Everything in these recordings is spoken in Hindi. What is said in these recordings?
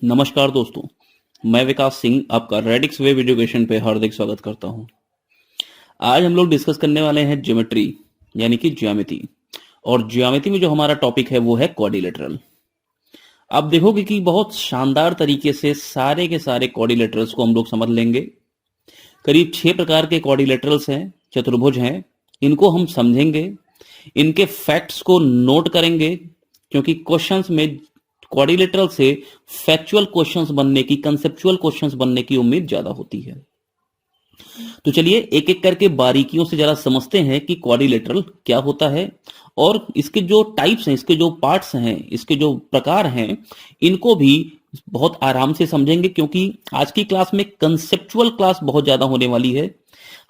नमस्कार दोस्तों, मैं विकास सिंह आपका रेडिक्स वेब एजुकेशन पे हार्दिक स्वागत करता हूं। आज हम लोग डिस्कस करने वाले हैं ज्योमेट्री यानी कि ज्यामिति। और ज्यामिति में जो हमारा टॉपिक है वो है क्वाड्रिलेटरल। आप देखोगे कि बहुत शानदार तरीके से सारे के सारे क्वाड्रिलेटरल्स को हम लोग समझ लेंगे। करीब 6 प्रकार के क्वाड्रिलेटरल्स हैं, चतुर्भुज हैं। इनको हम समझेंगे, इनके फैक्ट्स को नोट करेंगे, क्योंकि क्वेश्चंस में क्वाड्रिलेटरल से फैक्चुअल क्वेश्चंस बनने की, कंसेप्चुअल क्वेश्चंस बनने की उम्मीद ज्यादा होती है। तो चलिए एक एक करके बारीकियों से जरा समझते हैं कि क्वाड्रिलेटरल क्या होता है और इसके जो टाइप्स हैं, इसके जो पार्ट्स हैं, इसके जो प्रकार हैं, इनको भी बहुत आराम से समझेंगे, क्योंकि आज की क्लास में कंसेप्चुअल क्लास बहुत ज्यादा होने वाली है।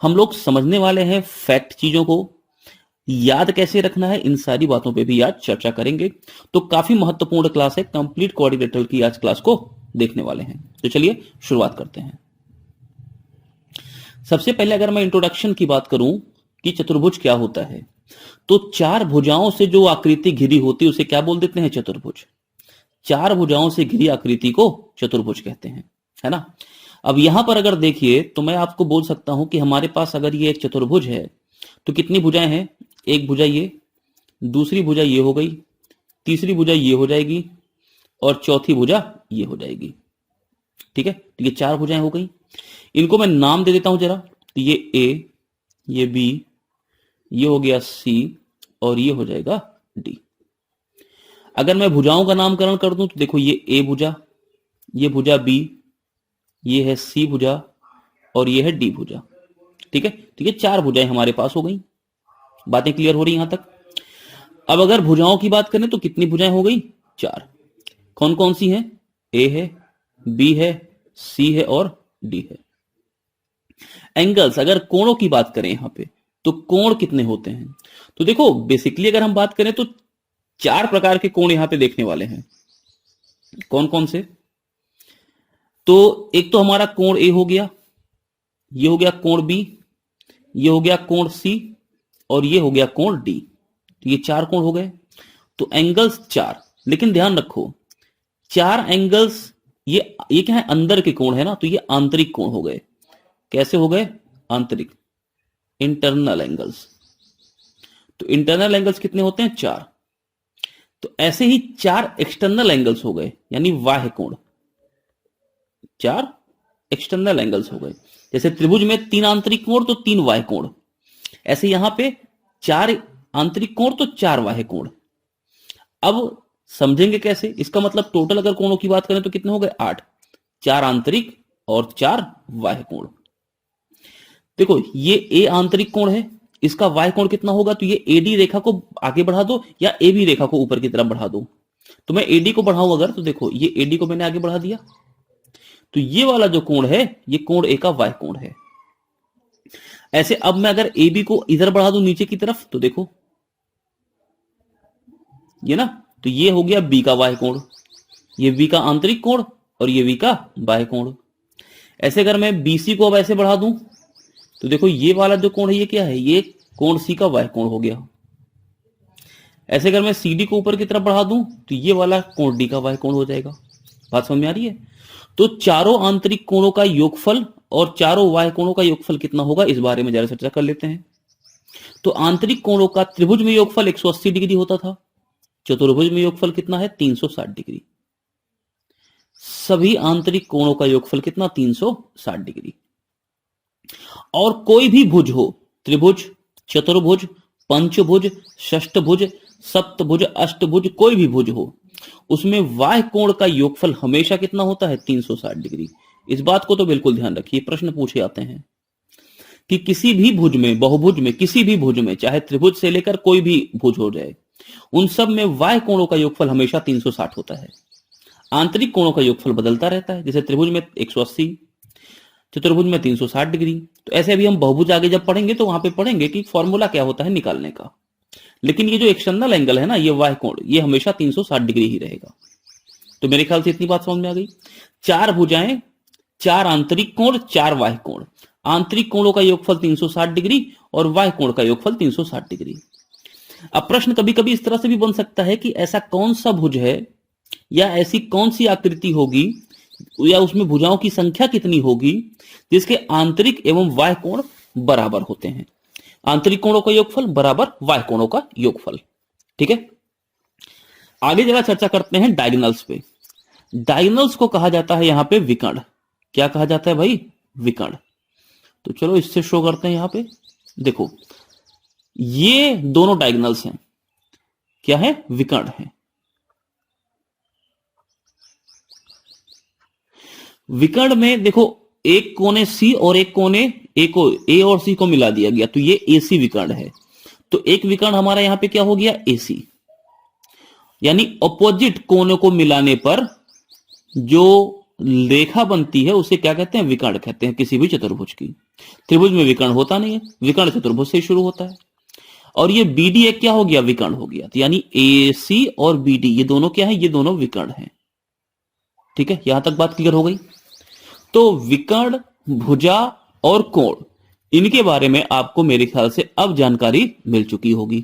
हम लोग समझने वाले हैं फैक्ट, चीजों को याद कैसे रखना है, इन सारी बातों पे भी आज चर्चा करेंगे। तो काफी महत्वपूर्ण क्लास है, कंप्लीट क्वाड्रिलेटरल की आज क्लास को देखने वाले हैं। तो चलिए शुरुआत करते हैं। सबसे पहले अगर मैं इंट्रोडक्शन की बात करूं कि चतुर्भुज क्या होता है, तो 4 भुजाओं से जो आकृति घिरी होती है उसे क्या बोल देते हैं? चतुर्भुज। 4 भुजाओं से घिरी आकृति को चतुर्भुज कहते हैं, है ना। अब यहां पर अगर देखिए तो मैं आपको बोल सकता हूं कि हमारे पास अगर ये एक चतुर्भुज है तो कितनी भुजाएं हैं? एक भुजा ये, दूसरी भुजा ये हो गई, तीसरी भुजा ये हो जाएगी और चौथी भुजा ये हो जाएगी। ठीक है, तो ये 4 भुजाएं हो गई। इनको मैं नाम दे देता हूं जरा। तो ये ए, ये बी, ये हो गया सी और ये हो जाएगा डी। अगर मैं भुजाओं का नामकरण कर दूं तो देखो, ये ए भुजा, ये भुजा बी, ये है सी भुजा और ये है डी भुजा। ठीक है, तो ये 4 भुजाएं हमारे पास हो गई। बातें क्लियर हो रही यहां तक? अब अगर भुजाओं की बात करें तो कितनी भुजाएं हो गई? 4। कौन कौन सी हैं? ए है, बी है, सी है और डी है। एंगल्स, अगर कोणों की बात करें यहां पे तो कोण कितने होते हैं? तो देखो बेसिकली अगर हम बात करें तो 4 प्रकार के कोण यहां पे देखने वाले हैं। कौन कौन से? तो एक तो हमारा कोण ए हो गया, ये हो गया कोण बी, ये हो गया कोण सी और ये हो गया कोण डी। तो ये 4 कोण हो गए। तो एंगल्स 4, लेकिन ध्यान रखो 4 एंगल्स, ये क्या है? अंदर के कोण है ना, तो ये आंतरिक कोण हो गए। कैसे हो गए? आंतरिक, इंटरनल एंगल्स। तो इंटरनल एंगल्स कितने होते हैं? 4। तो ऐसे ही 4 एक्सटर्नल एंगल्स हो गए, यानी बाह्य कोण। 4 एक्सटर्नल एंगल्स हो गए। जैसे त्रिभुज में 3 आंतरिक कोण तो 3 बाह्य कोण, ऐसे यहां पे 4 आंतरिक कोण तो 4 बाह्य कोण। अब समझेंगे कैसे? इसका मतलब टोटल अगर कोणों की बात करें तो कितने हो गए? 8। 4 आंतरिक और 4 बाह्य कोण। देखो ये ए आंतरिक कोण है, इसका बाह्य कोण कितना होगा? तो ये एडी रेखा को आगे बढ़ा दो या ए बी रेखा को ऊपर की तरफ बढ़ा दो। तो मैं एडी को बढ़ाऊं अगर, तो देखो ये एडी को मैंने आगे बढ़ा दिया, तो ये वाला जो कोण है ये कोण ए का बाह्य कोण है। ऐसे अब मैं अगर ए बी को इधर बढ़ा दूं नीचे की तरफ, तो देखो ये ना, तो ये हो गया बी का बाह्य कोण, ये बी का आंतरिक कोण और ये बी का बाह्य कोण। ऐसे अगर मैं बीसी को अब ऐसे बढ़ा दूं तो देखो ये वाला जो कोण है ये क्या है? ये कोण सी का बाह्य कोण हो गया। ऐसे अगर मैं सीडी को ऊपर की तरफ बढ़ा दूं तो ये वाला कोण डी का बाह्य कोण हो जाएगा। बात समझ में आ रही है? तो चारों आंतरिक कोणों का योगफल और चारों बाह्य कोणों का योगफल कितना होगा, इस बारे में जरा चर्चा कर लेते हैं। तो आंतरिक कोणों का त्रिभुज में योगफल 180 डिग्री होता था, चतुर्भुज में योगफल कितना है? 360 डिग्री। सभी आंतरिक कोणों का योगफल कितना? 360 डिग्री। और कोई भी भुज हो, त्रिभुज, चतुर्भुज, पंचभुज, षष्ठभुज, सप्तभुज, अष्टभुज, कोई भी भुज हो, उसमें बाह्य कोण का योगफल हमेशा कितना होता है? 360 डिग्री। इस बात को तो बिल्कुल ध्यान रखिए, प्रश्न पूछे जाते हैं कि किसी भी भुज में, बहुभुज में, किसी भी भुज में, चाहे त्रिभुज से लेकर कोई भी भुज हो जाए, उन सब में बाह्य कोणों का योगफल हमेशा 360 होता है। आंतरिक कोणों का योगफल बदलता रहता है, जैसे त्रिभुज में 180, चतुर्भुज में 360 डिग्री। तो ऐसे अभी हम बहुभुज आगे जब पढ़ेंगे तो वहां पे पढ़ेंगे कि फॉर्मूला क्या होता है निकालने का। लेकिन ये जो एक्सटर्नल एंगल है ना, ये बाह्य कोण, ये हमेशा 360 डिग्री ही रहेगा। तो मेरे ख्याल से इतनी बात समझ में आ गई। 4 भुजाएं, 4 आंतरिक कोण, 4 बाह्य कोण। आंतरिक कोणों का योगफल 360 डिग्री और बाह्य कोण का योगफल 360 डिग्री। अब प्रश्न कभी कभी इस तरह से भी बन सकता है कि ऐसा कौन सा भुज है या ऐसी कौन सी आकृति होगी या उसमें भुजाओं की संख्या कितनी होगी जिसके आंतरिक एवं बाह्य कोण बराबर होते हैं। आंतरिक कोणों का योगफल बराबर बाह्य कोणों का योगफल। ठीक है, आगे जरा चर्चा करते हैं डायगोनल्स पे। डायगोनल्स को कहा जाता है यहां पे विकर्ण। क्या कहा जाता है भाई? विकर्ण। तो चलो इससे शो करते हैं। यहां पे देखो, ये दोनों डायगोनल्स हैं, क्या है? विकर्ण है। विकर्ण में देखो, एक कोने सी और एक कोने ए को, ए और सी को मिला दिया गया, तो ये एसी विकर्ण है। तो एक विकर्ण हमारा यहां पे क्या हो गया? एसी। यानी अपोजिट कोनों को मिलाने पर जो रेखा बनती है उसे क्या कहते हैं? विकर्ण कहते हैं, किसी भी चतुर्भुज की। त्रिभुज में विकर्ण होता नहीं है, विकर्ण चतुर्भुज से शुरू होता है। और ये बीडी एक क्या हो गया? विकर्ण हो गया। तो यानी एसी और बीडी ये दोनों क्या है? ये दोनों विकर्ण हैं। ठीक है, यहां तक बात क्लियर हो गई। तो विकर्ण, भुजा और कोण, इनके बारे में आपको मेरे ख्याल से अब जानकारी मिल चुकी होगी।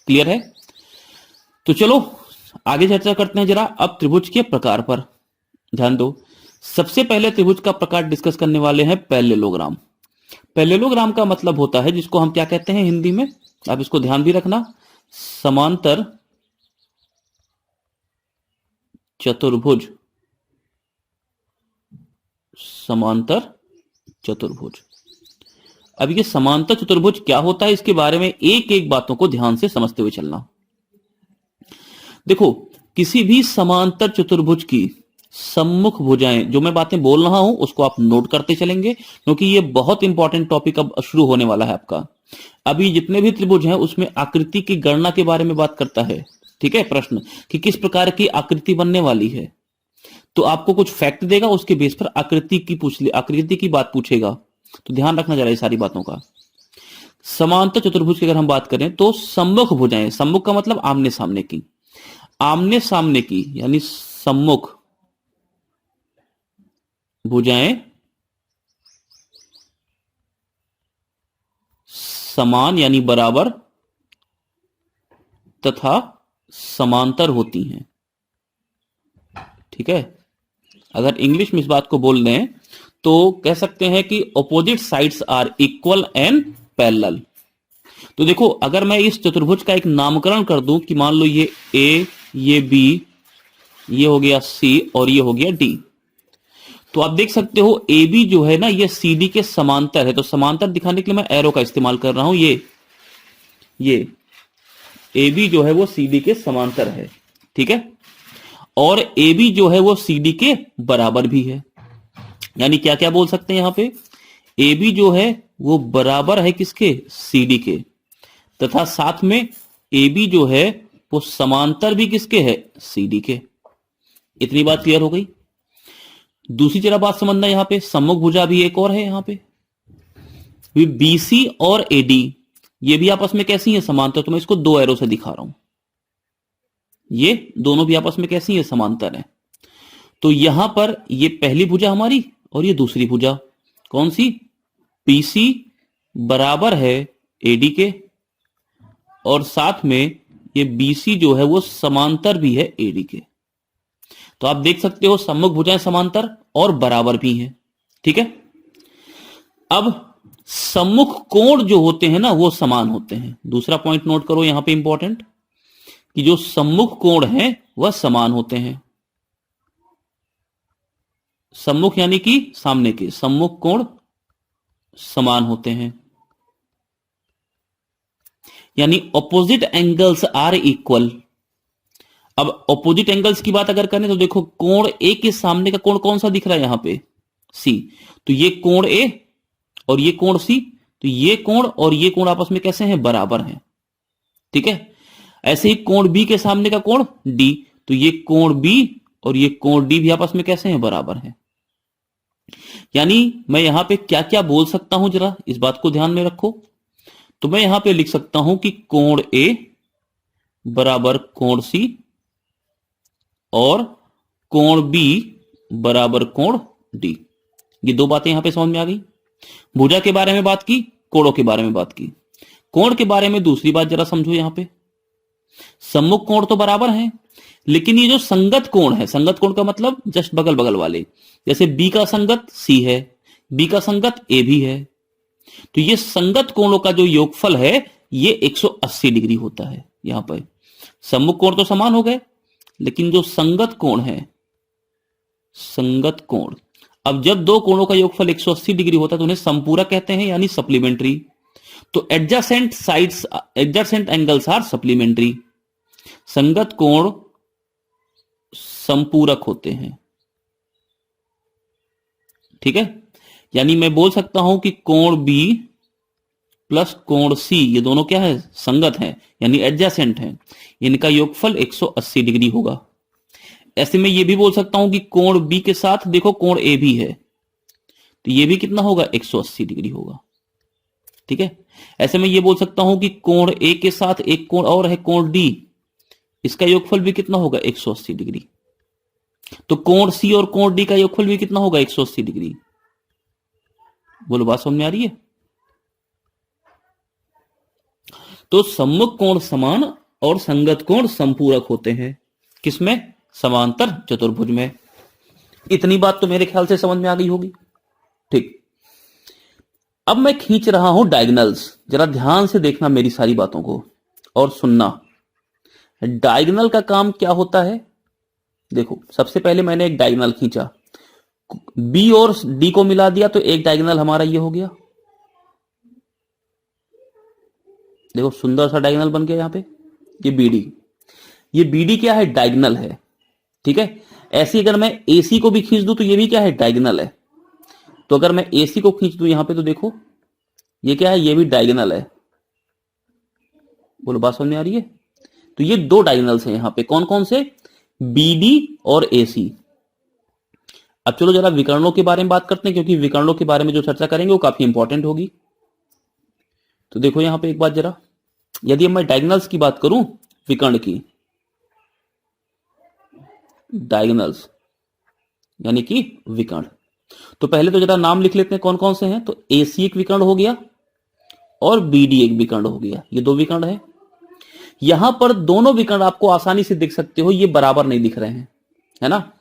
क्लियर है? तो चलो आगे चर्चा करते हैं जरा अब त्रिभुज के प्रकार पर। ध्यान दो, सबसे पहले त्रिभुज का प्रकार डिस्कस करने वाले हैं पैरेललोग्राम। पैरेललोग्राम का मतलब होता है, जिसको हम क्या कहते हैं हिंदी में, आप इसको ध्यान भी रखना, समांतर चतुर्भुज। समांतर चतुर्भुज। अब ये समांतर चतुर्भुज क्या होता है, इसके बारे में एक एक बातों को ध्यान से समझते हुए चलना। देखो, किसी भी समांतर चतुर्भुज की सम्मुख भुजाएं, जो मैं बातें बोल रहा हूं उसको आप नोट करते चलेंगे, क्योंकि ये बहुत इंपॉर्टेंट टॉपिक अब शुरू होने वाला है आपका। अभी जितने भी त्रिभुज हैं उसमें आकृति की गणना के बारे में बात करता है। ठीक है, प्रश्न कि किस प्रकार की आकृति बनने वाली है, तो आपको कुछ फैक्ट देगा, उसके बेस पर आकृति की बात पूछेगा। तो ध्यान रखना जरा ये सारी बातों का। समांतर चतुर्भुज की अगर हम बात करें तो सम्मुख भुजाएं, सम्मुख का मतलब आमने सामने की, आमने सामने की यानी सम्मुख भुजाएं समान यानी बराबर तथा समांतर होती हैं। ठीक है, अगर इंग्लिश में इस बात को बोल दें तो कह सकते हैं कि opposite sides are equal and parallel. तो देखो, अगर मैं इस चतुर्भुज का एक नामकरण कर दूं कि मान लो ये ए, ये बी, ये हो गया सी और ये हो गया डी, तो आप देख सकते हो ए बी जो है ना ये सी डी के समांतर है। तो समांतर दिखाने के लिए मैं एरो का इस्तेमाल कर रहा हूं। ये ए बी जो है वो सी डी के समांतर है। ठीक है, और ए बी जो है वो सी डी के बराबर भी है। यानी क्या क्या बोल सकते हैं यहां पे? ए बी जो है वो बराबर है किसके? सी डी के, तथा साथ में ए बी जो है वो समांतर भी किसके है? सी डी के। इतनी बात क्लियर हो गई। दूसरी जरा बात समझना, यहां पे सम्मुख भुजा भी एक और है। यहां पे बीसी और एडी ये भी आपस में कैसी है? समांतर। तो मैं इसको दो एरो से दिखा रहा हूं, ये दोनों भी आपस में कैसी है? समांतर है। तो यहां पर ये पहली भुजा हमारी और ये दूसरी भुजा कौन सी? पीसी बराबर है एडी के, और साथ में ये बीसी जो है वो समांतर भी है एडी के। तो आप देख सकते हो सम्मुख भुजाएं समांतर और बराबर भी हैं। ठीक है, अब सम्मुख कोण जो होते हैं ना वो समान होते हैं। दूसरा पॉइंट नोट करो यहां पे इंपॉर्टेंट, कि जो सम्मुख कोण हैं वह समान होते हैं। सम्मुख यानी कि सामने के, सम्मुख कोण समान होते हैं। यानी ऑपोजिट एंगल्स आर इक्वल। अब ऑपोजिट एंगल्स की बात अगर करें तो देखो, कोण ए के सामने का कोण कौन सा दिख रहा है यहां पे? सी। तो ये कोण ए और ये कोण सी, तो ये कोण और ये कोण आपस में कैसे हैं? बराबर हैं। ठीक है, ऐसे ही कोण बी के सामने का कोण डी, तो ये कोण बी और ये कोण डी भी आपस में कैसे हैं? बराबर हैं। यानी मैं यहां पे क्या क्या बोल सकता हूं, जरा इस बात को ध्यान में रखो। तो मैं यहां पे लिख सकता हूं कि कोण ए बराबर कोण सी और कोण बी बराबर कोण डी। ये दो बातें यहां पे समझ में आ गई। भुजा के बारे में बात की, कोणों के बारे में बात की। कोण के बारे में दूसरी बात जरा समझो। यहां पे सम्मुख कोण तो बराबर हैं, लेकिन ये जो संगत कोण है, संगत कोण का मतलब जस्ट बगल बगल वाले, जैसे बी का संगत सी है, बी का संगत ए भी है, तो ये संगत कोणों का जो योगफल है ये 180 डिग्री होता है। यहां पर सम्मुख कोण तो समान हो गए, लेकिन जो संगत कोण है, संगत कोण, अब जब दो कोणों का योगफल 180 डिग्री होता है तो उन्हें संपूरक कहते हैं, यानी सप्लीमेंट्री। तो adjacent sides, adjacent angles are supplementary. संगत कोण संपूरक होते हैं, ठीक है। यानी मैं बोल सकता हूं कि कोण बी प्लस कोण सी, ये दोनों क्या है, संगत हैं, यानी एडजेसेंट हैं। इनका योगफल 180 डिग्री होगा। ऐसे में ये भी बोल सकता हूं कि कोण बी के साथ देखो कोण ए भी है, तो ये भी कितना होगा, 180 डिग्री होगा, ठीक है। ऐसे में ये बोल सकता हूं कि कोण ए के साथ एक कोण और है, कोण डी, इसका योगफल भी कितना होगा, 180 डिग्री। तो कोण सी और कोण डी का योगफल भी कितना होगा, 180 डिग्री। बोलो बात समझ में आ रही है। तो सम्मुख कोण समान और संगत कोण संपूरक होते हैं, किसमें, समांतर चतुर्भुज में। इतनी बात तो मेरे ख्याल से समझ में आ गई होगी, ठीक। अब मैं खींच रहा हूं डायगोनल्स, जरा ध्यान से देखना मेरी सारी बातों को और सुनना। डायगोनल का काम क्या होता है, देखो सबसे पहले मैंने एक डायगोनल खींचा, बी और डी को मिला दिया तो एक डायगोनल हमारा ये हो गया। देखो सुंदर सा डायगोनल बन गया यहां पे, ये बीडी, ये बीडी क्या है, डायगोनल है, ठीक है। ऐसी अगर मैं एसी को भी खींच दूं तो ये भी क्या है, डायगोनल है। तो अगर मैं एसी को खींच दूं यहां पे तो देखो ये क्या है, ये भी डायगोनल है। बोलो बात समझ में आ रही है। तो ये दो डायगोनल्स हैं यहां पे, कौन कौन से, बीडी और एसी। अब चलो जरा विकर्णों के बारे में बात करते हैं, क्योंकि विकर्णों के बारे में जो चर्चा करेंगे वो काफी इंपॉर्टेंट होगी। तो देखो यहां पे एक बात जरा, यदि मैं डायगोनल्स की बात करूं, विकर्ण की, डायगोनल्स यानी कि विकर्ण, तो पहले तो जरा नाम लिख लेते हैं कौन कौन से हैं। तो एसी एक विकर्ण हो गया और बीडी एक विकर्ण हो गया, ये दो विकर्ण है। यहां पर दोनों विकर्ण आपको आसानी से देख सकते हो, ये बराबर नहीं दिख रहे हैं, है ना।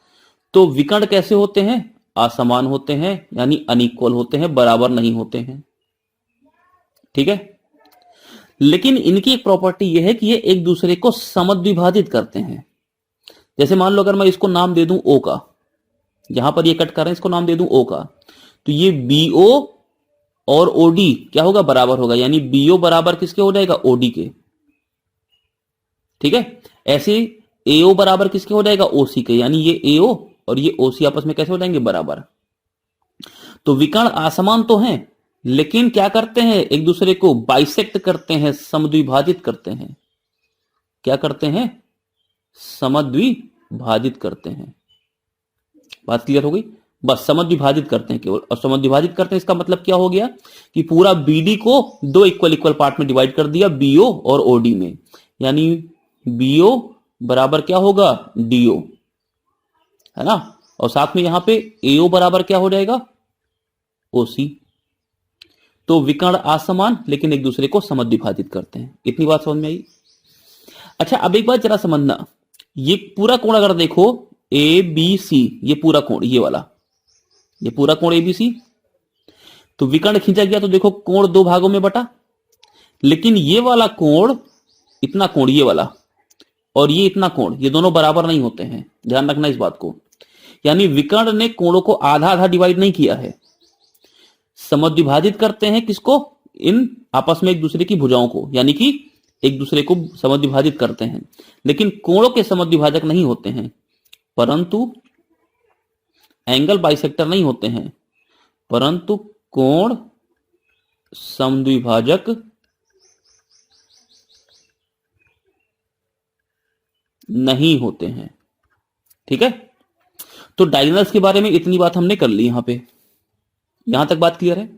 तो विकर्ण कैसे होते हैं, असमान होते हैं, यानी अनइक्वल होते हैं, बराबर नहीं होते हैं, ठीक है। लेकिन इनकी एक प्रॉपर्टी यह है कि ये एक दूसरे को समद्विभाजित करते हैं। जैसे मान लो अगर मैं इसको नाम दे दूं ओ का, यहां पर ये कट कर रहे हैं, इसको नाम दे दूं ओ का, तो ये बीओ और ओडी क्या होगा, बराबर होगा, यानी बीओ बराबर किसके हो जाएगा, ओडी के, ठीक है। ऐसे एओ बराबर किसके हो जाएगा, ओसी के, यानी ये एओ और ये ओसी आपस में कैसे हो जाएंगे, बराबर। तो विकर्ण असमान तो हैं, लेकिन क्या करते हैं, एक दूसरे को बाइसेक्ट करते हैं, समद्विभाजित करते हैं। क्या करते हैं, समद्विभाजित करते हैं। बात क्लियर हो गई, बस समद्विभाजित करते हैं केवल, और समद्विभाजित करते हैं इसका मतलब क्या हो गया कि पूरा बीडी को दो इक्वल इक्वल पार्ट में डिवाइड कर दिया, बीओ और ओडी में, यानी बीओ बराबर क्या होगा, डीओ, है ना। और साथ में यहां पे एओ बराबर क्या हो जाएगा, ओसी। तो विकर्ण असमान लेकिन एक दूसरे को समद्विभाजित करते हैं। इतनी बात समझ में आई। अच्छा अब एक बात जरा समझना, ये पूरा कोण अगर देखो ए बी सी, ये पूरा कोण, ये वाला, ये पूरा कोण ए बी सी, तो विकर्ण खींचा गया तो देखो कोण दो भागों में बटा, लेकिन ये वाला कोण, इतना कोण ये वाला और ये इतना कोण, ये दोनों बराबर नहीं होते हैं, ध्यान रखना इस बात को। यानी विकर्ण ने कोणों को आधा आधा डिवाइड नहीं किया है, समद्विभाजित करते हैं किसको, इन आपस में एक दूसरे की भुजाओं को, यानी कि एक दूसरे को समद्विभाजित करते हैं, लेकिन कोणों के समद्विभाजक नहीं होते हैं, परंतु एंगल बाइसेक्टर नहीं होते हैं, परंतु कोण समद्विभाजक नहीं होते हैं, ठीक है। तो डायगोनल्स के बारे में इतनी बात हमने कर ली, यहां पे, यहां तक बात क्लियर है।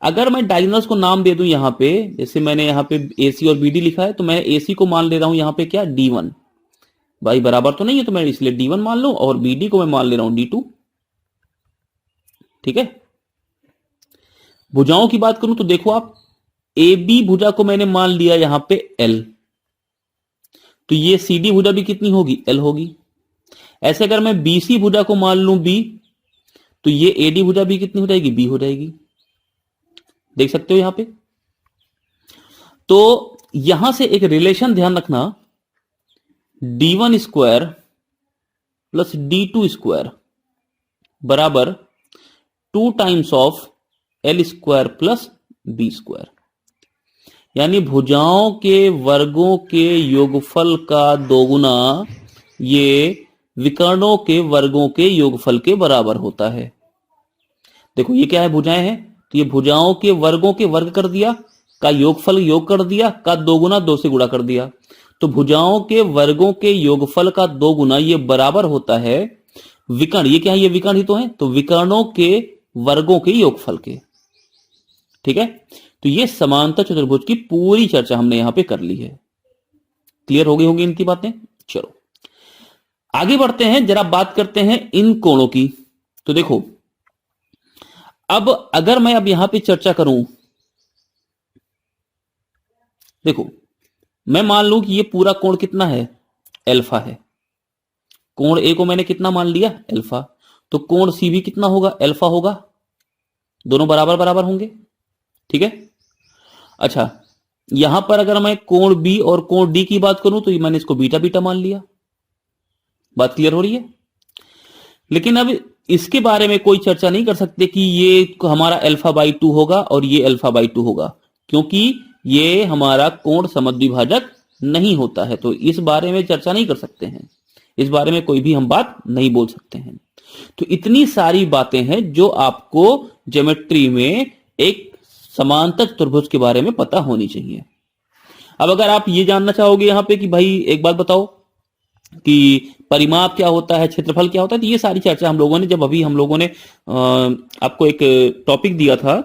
अगर मैं डायगोनल्स को नाम दे दूं यहां पे, जैसे मैंने यहां पे एसी और बीडी लिखा है, तो मैं एसी को मान ले रहा हूं यहां पे क्या, D1, भाई बराबर तो नहीं है तो मैं इसलिए D1 मान लूं, और बीडी को मैं मान ले रहा हूं D2, ठीक है। भुजाओं की बात करूं तो देखो आप, ए बी भुजा को मैंने मान लिया यहां पे L, तो ये CD भुजा भी कितनी होगी, L होगी। ऐसे अगर मैं BC भुजा को मान लूं B, तो ये AD भुजा भी कितनी हो जाएगी, B हो जाएगी। देख सकते हो यहां पे। तो यहां से एक रिलेशन ध्यान रखना, D1 square plus D2 square बराबर 2 times of L square plus B square. यानी भुजाओं के वर्गों के योगफल का दोगुना ये विकर्णों के वर्गों के योगफल के बराबर होता है। देखो ये क्या है, भुजाएं हैं, तो ये भुजाओं के वर्गों के वर्ग कर दिया, का योगफल योग कर दिया, का दोगुना 2 से गुणा कर दिया। तो भुजाओं के वर्गों के योगफल का दोगुना ये बराबर होता है विकर्ण, ये क्या है, ये विकर्ण ही तो है, तो विकर्णों के वर्गों के योगफल के। ठीक है, तो ये समांतर चतुर्भुज की पूरी चर्चा हमने यहां पे कर ली है। क्लियर हो गई होंगी इनकी बातें। चलो आगे बढ़ते हैं, जरा बात करते हैं इन कोणों की। तो देखो अब अगर मैं अब यहां पे चर्चा करूं, देखो मैं मान लूं कि ये पूरा कोण कितना है, अल्फा है। कोण ए को मैंने कितना मान लिया, अल्फा। तो कोण सी भी कितना होगा, अल्फा होगा। दोनों बराबर बराबर होंगे। ठीक है, अच्छा यहां पर अगर मैं कोण बी और कोण डी की बात करूं, तो ये मैंने इसको बीटा बीटा मान लिया। बात क्लियर हो रही है। लेकिन अब इसके बारे में कोई चर्चा नहीं कर सकते कि ये हमारा अल्फा बाई 2 होगा और ये अल्फा बाई 2 होगा, क्योंकि ये हमारा कोण समद्विभाजक नहीं होता है। तो इस बारे में चर्चा नहीं कर सकते हैं, इस बारे में कोई भी हम बात नहीं बोल सकते हैं। तो इतनी सारी बातें हैं जो आपको ज्योमेट्री में एक समांतर चतुर्भुज के बारे में पता होनी चाहिए। अब अगर आप ये जानना चाहोगे यहां पे कि भाई एक बात बताओ कि परिमाप क्या होता है, क्षेत्रफल क्या होता है, तो ये सारी चर्चा हम लोगों ने जब अभी हम लोगों ने आपको एक टॉपिक दिया था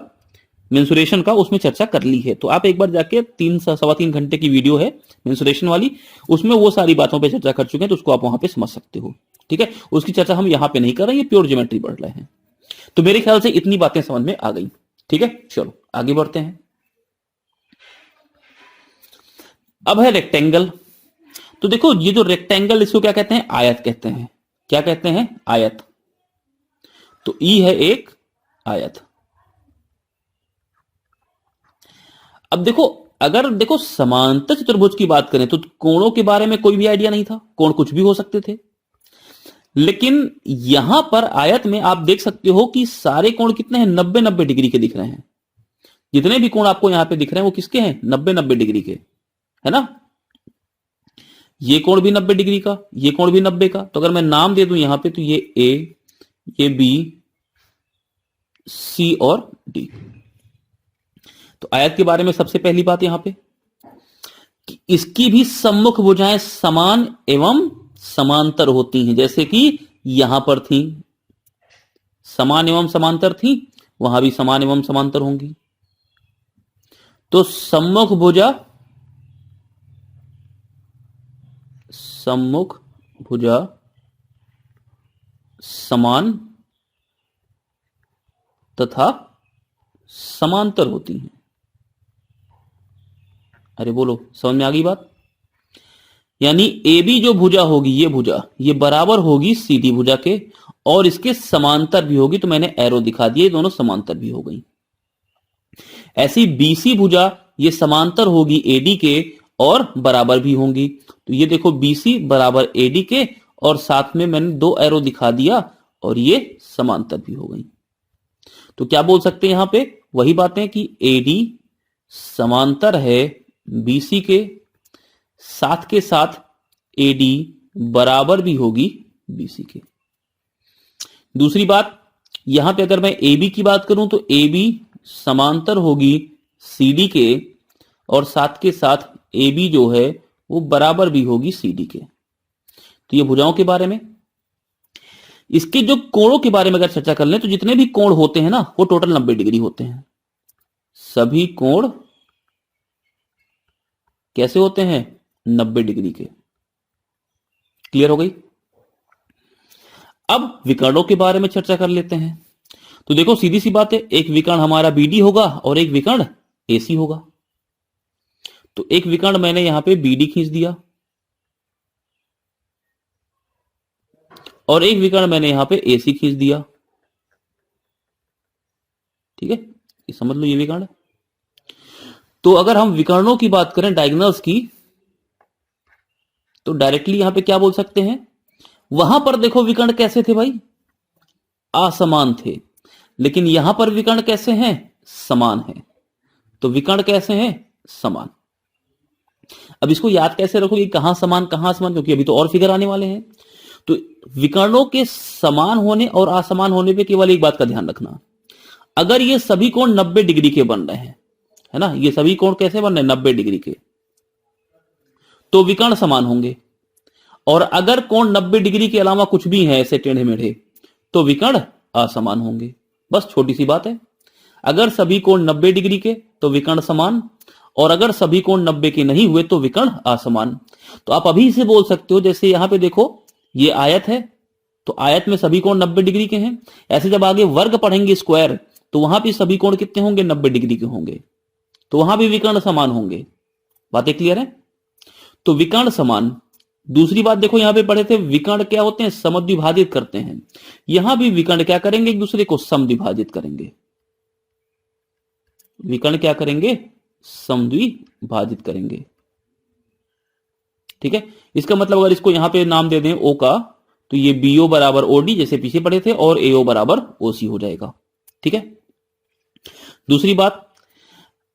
मेंसुरेशन का, उसमें चर्चा कर ली है। तो आप एक बार जाके 3-3.25 घंटे की वीडियो है मेंसुरेशन वाली, उसमें वो सारी बातों पे चर्चा कर चुके हैं, तो उसको आप वहां पे समझ सकते हो। ठीक है, उसकी चर्चा हम यहां पे नहीं कर रहे हैं, ये प्योर ज्योमेट्री पढ़ रहे हैं। तो मेरे ख्याल से इतनी बातें समझ में आ गई। ठीक है, चलो आगे बढ़ते हैं। अब है रेक्टेंगल। तो देखो ये जो रेक्टेंगल, इसको क्या कहते हैं, आयत कहते हैं। क्या कहते हैं, आयत। तो ई है एक आयत। अब देखो अगर देखो समांतर चतुर्भुज की बात करें तो कोणों के बारे में कोई भी आइडिया नहीं था, कोण कुछ भी हो सकते थे। लेकिन यहां पर आयत में आप देख सकते हो कि सारे कोण कितने हैं, 90-90 डिग्री के दिख रहे हैं। जितने भी कोण आपको यहां पे दिख रहे हैं वो किसके हैं, 90-90 डिग्री के, है ना। ये कोण भी 90 डिग्री का, ये कोण भी 90 का। तो अगर मैं नाम दे दूं यहां पे, तो ये ए, ये बी, सी और डी। तो आयत के बारे में सबसे पहली बात यहां पे कि इसकी भी सम्मुख भुजाएं समान एवं समांतर होती हैं। जैसे कि यहां पर थी समान एवं समांतर थी, वहां भी समान एवं समांतर होंगी। तो सम्मुख भुजा समान तथा समांतर होती हैं। अरे बोलो, समझ में आ गई बात। यानी ए बी जो भुजा होगी, ये भुजा ये बराबर होगी सीधी भुजा के, और इसके समांतर भी होगी। तो मैंने एरो दिखा दिया, दोनों समांतर भी हो गई। ऐसी बीसी भुजा ये समांतर होगी एडी के और बराबर भी होंगी। तो ये देखो बीसी बराबर एडी के, और साथ में मैंने 2 एरो दिखा दिया और ये समांतर भी हो गई। तो क्या बोल सकते हैं यहां पे, वही बातें कि एडी समांतर है बीसी के, साथ के साथ एडी बराबर भी होगी बीसी के। दूसरी बात, यहां पे अगर मैं एबी की बात करूं तो एबी समांतर होगी सीडी के, और साथ के साथ एबी जो है वो बराबर भी होगी सीडी के। तो ये भुजाओं के बारे में। इसके जो कोणों के बारे में अगर चर्चा कर लें, तो जितने भी कोण होते हैं ना, वो टोटल 90 डिग्री होते हैं। सभी कोण कैसे होते हैं, 90 डिग्री के। क्लियर हो गई। अब विकर्णों के बारे में चर्चा कर लेते हैं। तो देखो सीधी सी बात है, एक विकर्ण हमारा बीडी होगा और एक विकर्ण एसी होगा। तो एक विकर्ण मैंने यहां पे बीडी खींच दिया, और एक विकर्ण मैंने यहां पे AC खींच दिया, ठीक है, ये समझ लो ये विकर्ण। तो अगर हम विकर्णों की बात करें डायगोनल्स की, तो डायरेक्टली यहां पे क्या बोल सकते हैं, वहां पर देखो विकर्ण कैसे थे भाई, असमान थे, लेकिन यहां पर विकर्ण कैसे हैं, समान हैं। तो विकर्ण कैसे हैं, समान। अब इसको याद कैसे रखोगे, कहां समान कहां असमान, क्योंकि अभी तो और फिगर आने वाले हैं। तो विकर्णों के समान होने और असमान होने पे केवल एक बात का ध्यान रखना, अगर ये सभी कोण 90 डिग्री के बन रहे हैं, है ना, ये सभी कोण कैसे बन रहे हैं, 90 डिग्री के, तो विकर्ण समान होंगे। और अगर कोण 90 डिग्री के अलावा कुछ भी है ऐसे टेढ़े मेढ़े, तो विकर्ण असमान होंगे। बस छोटी सी बात है, अगर सभी कोण 90 डिग्री के तो विकर्ण समान, और अगर सभी कोण 90 के नहीं हुए तो विकर्ण असमान। तो आप अभी से बोल सकते हो, जैसे यहां पे देखो ये आयत है, तो आयत में सभी कोण 90 डिग्री के हैं। ऐसे जब आगे वर्ग पढ़ेंगे स्क्वायर, तो वहां भी सभी कोण कितने होंगे, 90 डिग्री के होंगे, तो वहां भी विकर्ण समान होंगे। बातें क्लियर है। तो विकर्ण समान। दूसरी बात देखो, यहां पे पढ़े थे विकर्ण क्या होते हैं, समद्विभाजित करते हैं। यहां भी विकर्ण क्या करेंगे, एक दूसरे को समद्विभाजित करेंगे। विकर्ण क्या करेंगे, समद्विभाजित करेंगे, ठीक है। इसका मतलब अगर इसको यहां पे नाम दे दें ओ का, तो ये BO बराबर OD जैसे पीछे पढ़े थे, और AO बराबर OC हो जाएगा, ठीक है। दूसरी बात,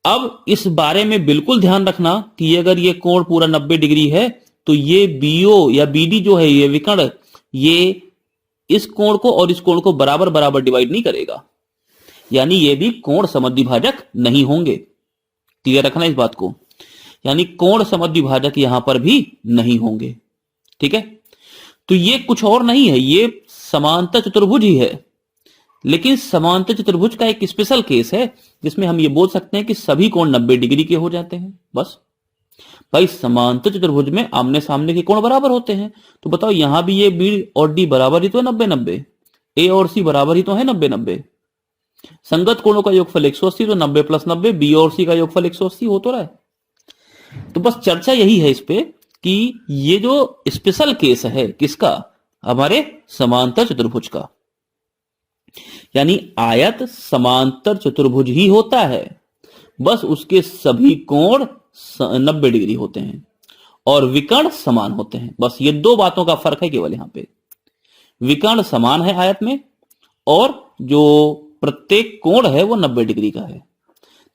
अब इस बारे में बिल्कुल ध्यान रखना कि अगर ये कोण पूरा 90 डिग्री है, तो ये BO या BD जो है, ये विकर्ण, ये इस कोण को और इस कोण को बराबर बराबर डिवाइड नहीं करेगा, यानी ये भी कोण समद्विभाजक नहीं होंगे। क्लियर रखना इस बात को, यानी कोण समद्विभाजक यहां पर भी नहीं होंगे, ठीक है। तो ये कुछ और नहीं है, ये समांतर चतुर्भुज ही है, लेकिन समांतर चतुर्भुज का एक स्पेशल केस है जिसमें हम ये बोल सकते हैं कि सभी कोण 90 डिग्री के हो जाते हैं। बस भाई, समांतर चतुर्भुज में आमने सामने के कोण बराबर होते हैं, तो बताओ यहां भी ये B और D बराबर ही तो है 90-90, A और C बराबर ही तो है 90-90। संगत कोणों का योगफल 180, तो 90 + 90 B और C का योगफल 180 हो तो रहा है। तो बस चर्चा यही है इस पे कि ये जो स्पेशल केस है किसका, हमारे समांतर चतुर्भुज का, यानी आयत समांतर चतुर्भुज ही होता है, बस उसके सभी कोण 90 डिग्री होते हैं और विकर्ण समान होते हैं। बस ये दो बातों का फर्क है केवल यहां पे, विकर्ण समान है आयत में, और जो प्रत्येक कोण है वो 90 डिग्री का है,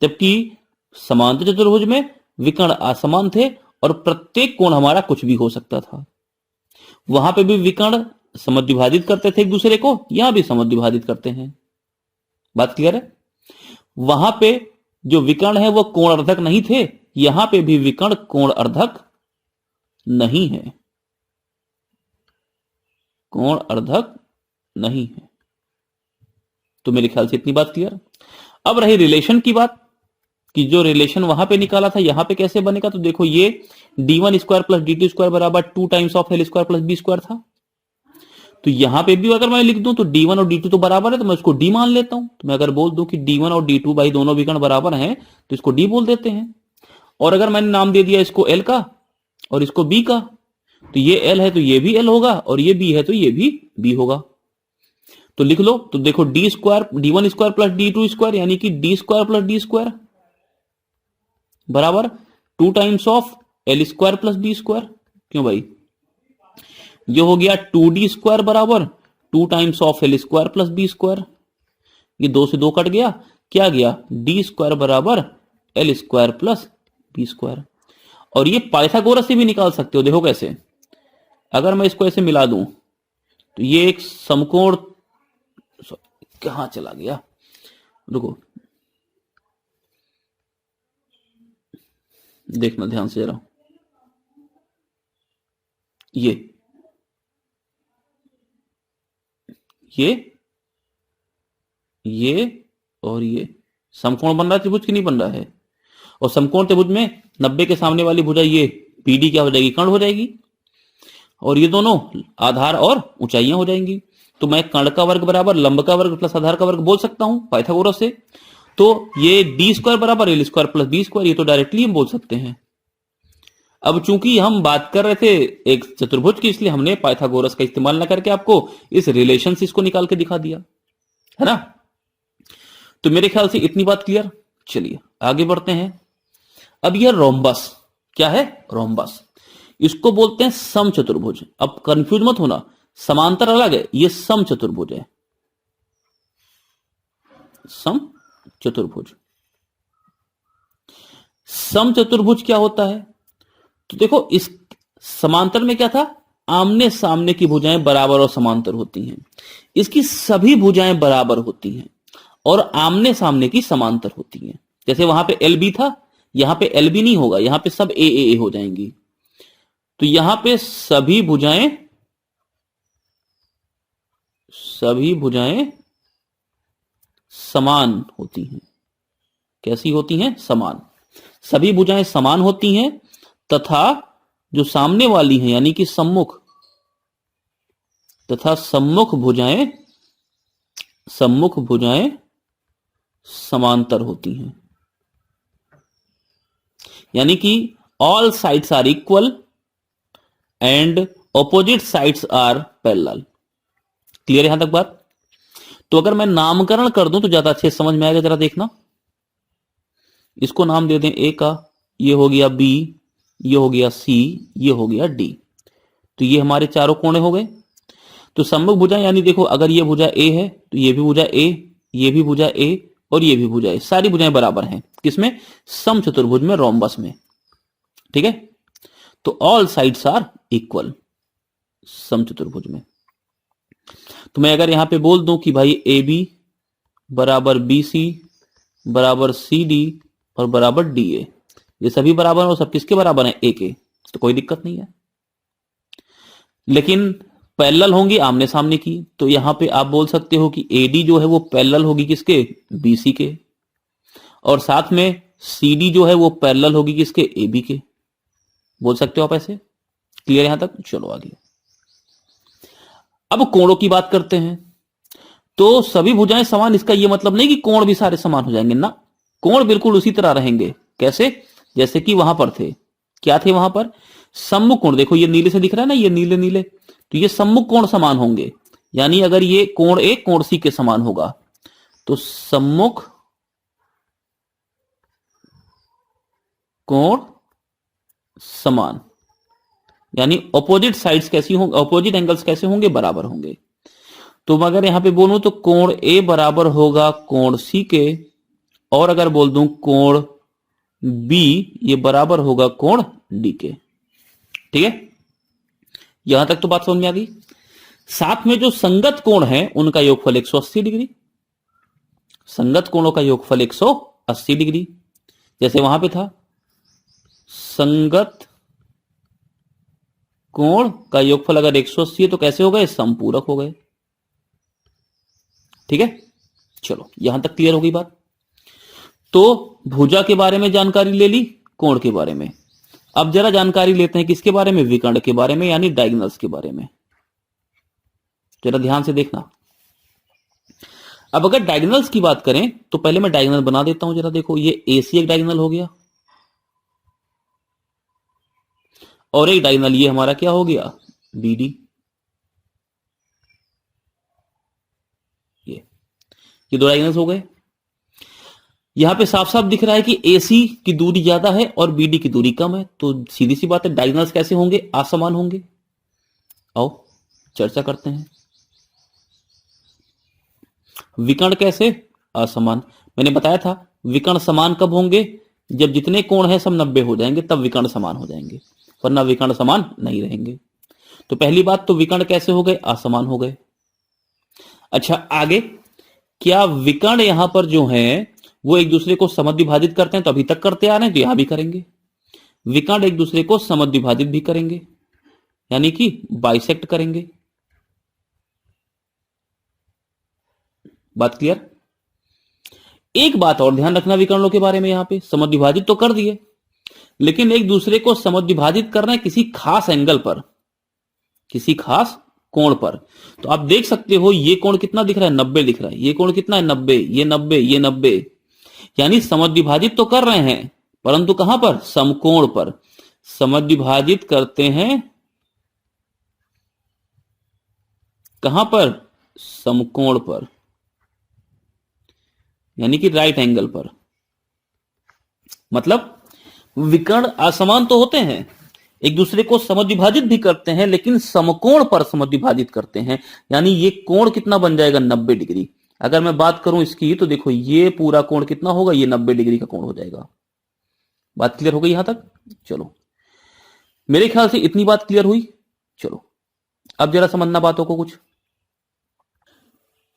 जबकि समांतर चतुर्भुज में विकर्ण असमान थे और प्रत्येक कोण हमारा कुछ भी हो सकता था। वहां पे भी विकर्ण समद्विभाजित करते थे एक दूसरे को, यहां भी समद्विभाजित करते हैं। बात क्लियर है। वहां पे जो विकर्ण है वो कोण अर्धक नहीं थे, यहां पे भी विकर्ण कोण अर्धक नहीं है, कोण अर्धक नहीं है। तो मेरे ख्याल से इतनी बात क्लियर। अब रही रिलेशन की बात, कि जो रिलेशन वहां पे निकाला था यहां पे कैसे बनेगा। तो देखो ये d1 square plus d2 square बराबर 2 times of l square plus b square था। तो यहां पे भी अगर मैं लिख दूं तो d1 और d2 तो बराबर है, तो मैं उसको d मान लेता हूं। तो मैं अगर बोल दूं कि d1 और d2 भाई दोनों विकर्ण बराबर हैं, तो इसको d बोल देते हैं। और अगर मैंने नाम दे दिया इसको l का और इसको b का, तो ये l है तो ये भी l होगा, और ये b है तो ये भी b होगा। तो लिख लो। तो देखो d square d1 square plus d2 square, यानी कि d square plus d square बराबर 2 times of l square plus b square. क्यों भाई, ये हो गया 2d स्क्वायर बराबर 2 times of l square plus b square. ये 2 से 2 कट गया, क्या गया, d स्क्वायर बराबर l square plus b square. और ये पाइथागोरस से भी निकाल सकते हो। देखो कैसे, अगर मैं इसको ऐसे मिला दूं तो ये एक समकोण, कहां चला गया, रुको देखना ध्यान से जरा, ये और ये समकोण बन रहा है त्रिभुज की नहीं बन रहा है। और समकोण त्रिभुज में 90 के सामने वाली भुजा ये PD क्या हो जाएगी, कर्ण हो जाएगी, और ये दोनों आधार और ऊंचाइयां हो जाएंगी। तो मैं कर्ण का वर्ग बराबर लंब का वर्ग प्लस आधार का वर्ग बोल सकता हूं पाइथागोरस से। तो ये d स्क्वायर बराबर l square plus b square, ये तो डायरेक्टली हम बोल सकते हैं। अब चूंकि हम बात कर रहे थे एक चतुर्भुज की, इसलिए हमने पाइथागोरस का इस्तेमाल ना करके आपको इस रिलेशन से इसको निकाल के दिखा दिया, है ना। तो मेरे ख्याल से इतनी बात क्लियर। चलिए आगे बढ़ते हैं। अब यह रोम्बस क्या है? रोम्बस, इसको बोलते हैं सम चतुर्भुज। अब कंफ्यूज मत होना, समांतर अलग है, यह सम चतुर्भुज है, सम चतुर्भुज। सम चतुर्भुज क्या होता है? तो देखो, इस समांतर में क्या था? आमने सामने की भुजाएं बराबर और समांतर होती हैं। इसकी सभी भुजाएं बराबर होती हैं और आमने सामने की समांतर होती हैं। जैसे वहां पे एल बी था, यहां पे एल बी नहीं होगा, यहां पे सब ए हो जाएंगी। तो यहां पे सभी भुजाएं समान होती हैं। कैसी होती हैं? समान। सभी भुजाएं समान होती हैं तथा जो सामने वाली हैं यानी कि सम्मुख तथा सम्मुख भुजाएं समांतर होती हैं। यानी कि all sides are equal and opposite sides are parallel. Clear यहां तक बात? तो अगर मैं नामकरण कर दूं तो ज्यादा अच्छे समझ में आएगा। जरा देखना, इसको नाम दे दें ए का, ये हो गया बी, ये हो गया सी, ये हो गया डी। तो ये हमारे चारों कोणे हो गए। तो सम्मुख भुजा यानी देखो, अगर ये भुजा ए है तो ये भी भुजा ए, ये भी भुजा ए और ये भी भुजा ए, सारी भुजाएं बराबर हैं। किसमें? सम चतुर्भुज में, रोम्बस में। ठीक है, तो ऑल साइड्स आर इक्वल सम चतुर्भुज में। तो मैं अगर यहां पे बोल दूं कि भाई ए बी बराबर बी सी बराबर सी डी और बराबर डी ए, ये सभी बराबर और सब किसके बराबर हैं? ए के। तो कोई दिक्कत नहीं है। लेकिन पैरेलल होंगी आमने सामने की, तो यहां पे आप बोल सकते हो कि एडी जो है वो पैरेलल होगी किसके? बीसी के। और साथ में सीडी जो है वो पैरेलल होगी किसके? एबी के। बोल सकते हो आप ऐसे। क्लियर यहां तक? चलो आगे। अब कोणों की बात करते हैं। तो सभी भुजाएं समान, इसका यह मतलब नहीं कि कोण भी सारे समान हो जाएंगे ना। कोण बिल्कुल उसी तरह रहेंगे। कैसे? जैसे कि वहां पर थे, क्या थे वहां पर? सम्मुख कोण। देखो ये नीले से दिख रहा है ना, ये नीले नीले, तो ये सम्मुख कोण समान होंगे। यानी अगर ये कोण ए कोण सी के समान होगा तो सम्मुख कोण समान, यानी ऑपोजिट साइड्स कैसी होंगे? ऑपोजिट एंगल्स कैसे होंगे? बराबर होंगे। तो अगर यहां पे बोलूं तो कोण ए बराबर होगा कोण सी के, और अगर बोल दूं कोण बी ये बराबर होगा कोण डी के। ठीक है, यहां तक तो बात समझ में आ गई। साथ में जो संगत कोण है उनका योगफल 180 डिग्री। संगत कोणों का योगफल 180 डिग्री। जैसे वहां पे था संगत कोण का योगफल अगर 180 है तो कैसे हो गए? समपूरक हो गए। ठीक है, चलो यहां तक क्लियर हो गई बात। तो भुजा के बारे में जानकारी ले ली, कोण के बारे में। अब जरा जानकारी लेते हैं किसके बारे में? विकर्ण के बारे में, यानी डायगोनल्स के बारे में। जरा ध्यान से देखना। अब अगर डायगोनल्स की बात करें तो पहले मैं डायगोनल बना देता हूं। जरा देखो, ये एसी एक डायगोनल हो गया और एक डायगोनल ये हमारा क्या हो गया? बीडी। ये दो डायगोनल्स हो गए। यहां पे साफ साफ दिख रहा है कि एसी की दूरी ज्यादा है और बीडी की दूरी कम है, तो सीधी सी बात है डायगोनल्स कैसे होंगे? असमान होंगे। आओ चर्चा करते हैं। विकर्ण कैसे? असमान। मैंने बताया था विकर्ण समान कब होंगे? जब जितने कोण हैं सब 90 हो जाएंगे, तब विकर्ण समान हो जाएंगे, वरना विकर्ण समान नहीं रहेंगे। तो पहली बात तो विकर्ण कैसे हो गए? असमान हो गए। अच्छा आगे, क्या विकर्ण यहां पर जो है वो एक दूसरे को समद्विभाजित करते हैं? तो अभी तक करते आ रहे हैं, तो यहां भी करेंगे। विकर्ण एक दूसरे को समद्विभाजित भी करेंगे, यानी कि बाइसेक्ट करेंगे। बात क्लियर? एक बात और ध्यान रखना विकर्णों के बारे में, यहां पे समद्विभाजित तो कर दिए, लेकिन एक दूसरे को समद्विभाजित कर रहे हैं किसी खास एंगल पर, किसी खास कोण पर। तो आप देख सकते हो ये कोण कितना दिख रहा है? 90 दिख रहा है। ये कोण कितना है? 90। ये 90, ये 90, यानी समद्विभाजित तो कर रहे हैं, परंतु कहां पर? समकोण पर। समद्विभाजित करते हैं कहां पर? समकोण पर, यानी कि राइट एंगल पर। मतलब विकर्ण असमान तो होते हैं, एक दूसरे को समद्विभाजित भी करते हैं, लेकिन समकोण पर समद्विभाजित करते हैं। यानी ये कोण कितना बन जाएगा? 90 डिग्री। अगर मैं बात करूं इसकी तो देखो ये पूरा कोण कितना होगा? ये 90 डिग्री का कोण हो जाएगा। बात क्लियर हो गई यहां तक? चलो, मेरे ख्याल से इतनी बात क्लियर हुई। चलो अब जरा समझना बातों को कुछ।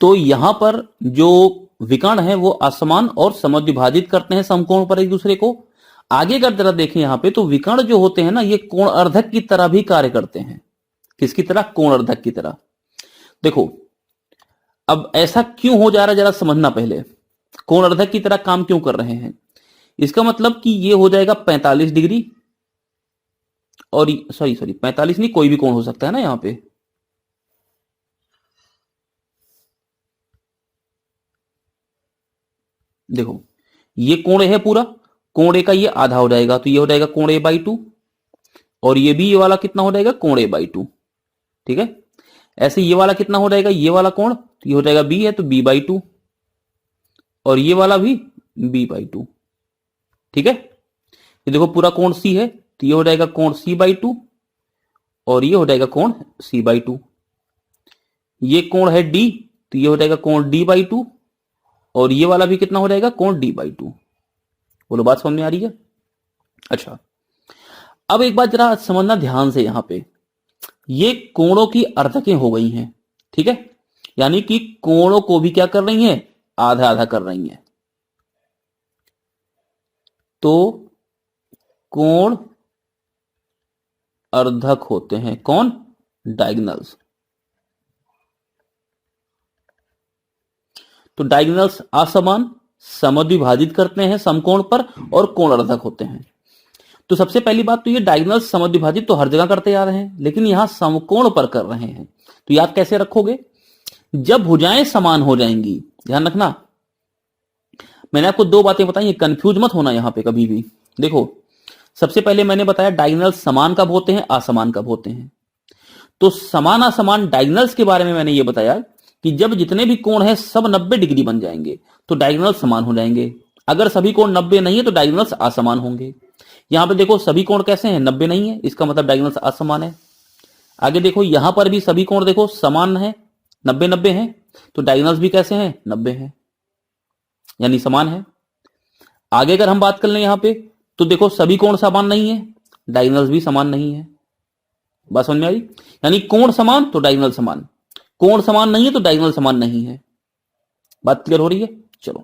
तो यहां पर जो विकर्ण है वो असमान और समद्विभाजित करते हैं समकोण पर एक दूसरे को। आगे अगर जरा देखें यहां पे, तो विकर्ण जो होते हैं ना, ये कोण अर्धक की तरह भी कार्य करते हैं। किसकी तरह? कोण अर्धक की तरह। देखो अब ऐसा क्यों हो जा रहा है, जरा समझना पहले। कोण अर्धक की तरह काम क्यों कर रहे हैं? इसका मतलब कि ये हो जाएगा 45 डिग्री, और सॉरी 45 नहीं, कोई भी कोण हो सकता है ना यहां पे। देखो ये कोण है पूरा, कोण ए का ये आधा हो जाएगा, तो ये हो जाएगा कोण a/2, और ये भी ये वाला कितना हो जाएगा? कोण a/2। ठीक है, ऐसे ये वाला कितना हो जाएगा? ये वाला कोण, तो ये हो जाएगा b है तो b/2, और ये वाला भी b/2। ठीक है, ये देखो पूरा कोण c है, तो ये हो जाएगा कोण c/2, और ये हो जाएगा कोण c/2। ये कोण है d, तो ये हो जाएगा कोण d/2, और ये वाला भी कितना हो जाएगा? कोण d/2। बोलो बात समझ में आ रही है? अच्छा, अब एक बात जरा समझना ध्यान से, यहां पे ये कोणों की अर्धकें हो गई हैं। ठीक है, यानी कि कोणों को भी क्या कर रही हैं? आधा आधा कर रही हैं। तो कोण अर्धक होते हैं कौन? डायगोनल्स। तो डायगोनल्स असमान, समद्विभाजित करते हैं समकोण पर, और कोण अर्धक होते हैं। तो सबसे पहली बात तो ये डायगोनल्स समद्विभाजित तो हर जगह करते आ रहे हैं, लेकिन यहां समकोण पर कर रहे हैं। तो याद कैसे रखोगे? जब भुजाएं समान हो जाएंगी, ध्यान रखना, मैंने आपको दो बातें बताई, कंफ्यूज मत होना यहां पे कभी भी। देखो सबसे पहले मैंने बताया डायगोनल्स समान कब होते हैं, असमान कब होते हैं। तो समान असमान डायगोनल्स के बारे में मैंने ये बताया कि जब जितने भी कोण हैं सब 90 डिग्री बन जाएंगे तो डायगोनल्स समान हो जाएंगे। अगर सभी कोण 90 नहीं है तो डायगोनल्स असमान होंगे। यहां पे देखो सभी कोण कैसे हैं? 90 नहीं है, इसका मतलब डायगोनल्स असमान है। आगे देखो यहां पर भी सभी कोण देखो समान है, 90-90 है, तो डायगोनल्स भी कैसे हैं? 90 है, यानी समान है। आगे अगर हम बात कर लें यहां पे, तो देखो सभी कोण समान नहीं है, डायगोनल्स भी समान नहीं है। बात समझ में आई? यानी कोण समान तो डायगोनल समान, कोण समान नहीं है तो डायगोनल समान नहीं है। बात क्लियर हो रही है? चलो,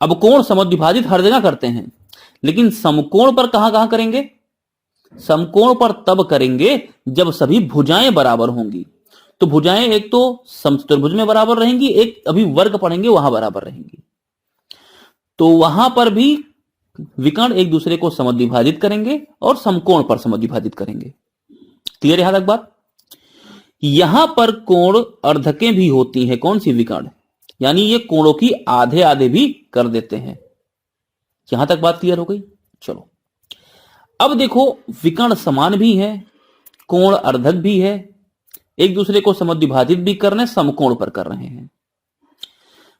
अब कोण समद्विभाजित हर जगह करते हैं, लेकिन समकोण पर कहां कहां करेंगे? समकोण पर तब करेंगे जब सभी भुजाएं बराबर होंगी। तो भुजाएं एक तो समचतुर्भुज में बराबर रहेंगी, एक अभी वर्ग पढ़ेंगे वहां बराबर रहेंगी। तो वहां पर भी विकर्ण एक दूसरे को समद्विभाजित करेंगे और समकोण पर समद्विभाजित करेंगे। क्लियर यहां तक बात? यहां पर कोण अर्धकें भी होती हैं, कौन सी? विकर्ण। यानी ये कोणों की आधे आधे भी कर देते हैं। यहां तक बात क्लियर हो गई? चलो अब देखो विकर्ण समान भी है, कोण अर्धक भी है, एक दूसरे को समद्विभाजित भी कर रहे हैं, समकोण पर कर रहे हैं।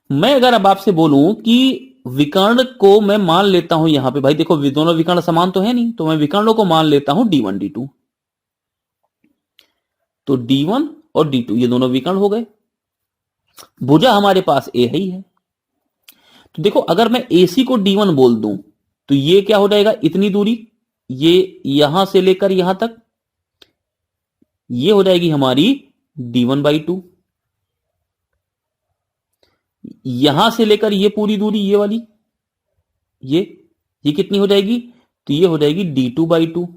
मैं अगर अब आपसे बोलूं कि विकर्ण को मैं मान लेता हूं यहां पे, भाई देखो दोनों विकर्ण समान तो है नहीं, तो मैं विकर्णों को मान लेता हूं d1 d2। तो d1 और d2 ये दोनों विकर्ण हो गए। भुजा हमारे पास ए ही है, तो देखो अगर मैं AC को d1 बोल दूं तो ये क्या हो जाएगा? इतनी दूरी, ये यहां से लेकर यहां तक, ये हो जाएगी हमारी d1/2। यहां से लेकर ये पूरी दूरी, ये वाली, ये कितनी हो जाएगी? तो ये हो जाएगी d2/2।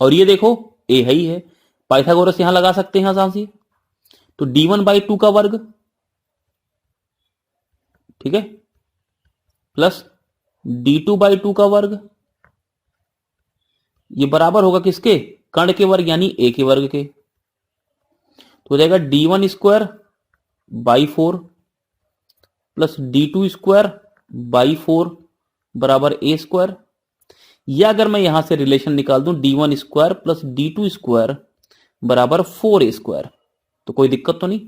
और ये देखो ए ही है, पाइथागोरस यहां लगा सकते हैं आसान से, तो d1/2 का वर्ग, ठीक है, प्लस d2/2 का वर्ग, ये बराबर होगा किसके? कर्ण के वर्ग यानी ए के वर्ग के। तो हो जाएगा d1²/4 प्लस d2²/4 बराबर a²। या अगर मैं यहां से रिलेशन निकाल दूं d1 square plus d2 square बराबर 4a स्क्वायर, तो कोई दिक्कत तो नहीं।